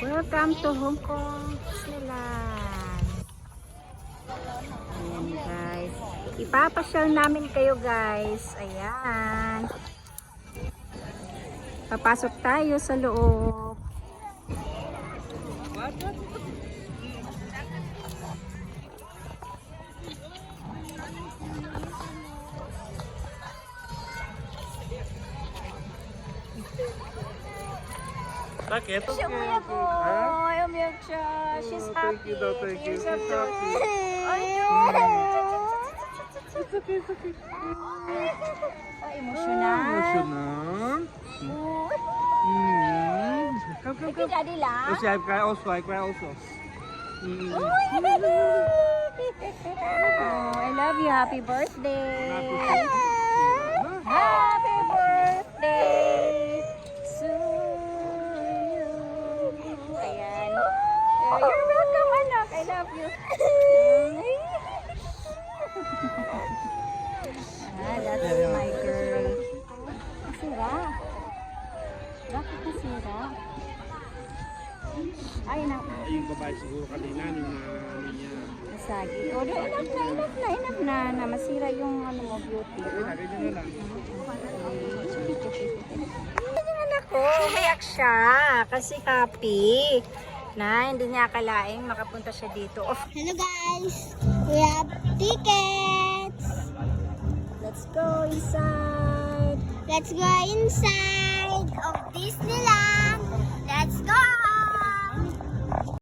Welcome to Hong Kong Disneyland. Ayan guys. Ipapasyal namin kayo guys. Ayan. Papasok tayo sa loob. Bakit? Siya kuya ko. Ay, umiyak siya. She's happy. Thank you. She's happy. Ay, It's okay, it's okay. Ay, emotional. Emotional. Come, come, Ikaw come. daddy lang. Oh, see, I cry also. I cry also. Oh, I love you. Happy birthday. Happy birthday to you. Ayan. You're welcome, anak. I love you. That's my girl. Nasira. Bakit nasira? Ay, na. Yung babae siguro kanina, yung niya. Nasagi. O, enough na. Masira yung ano mo, beauty. Ganyan na lang. Yung anak ko, umiyak siya kasi happy na hindi niya akalaing makapunta siya dito. Hello guys, we have tickets. Let's go inside. Let's go inside of Disneyland. Let's go.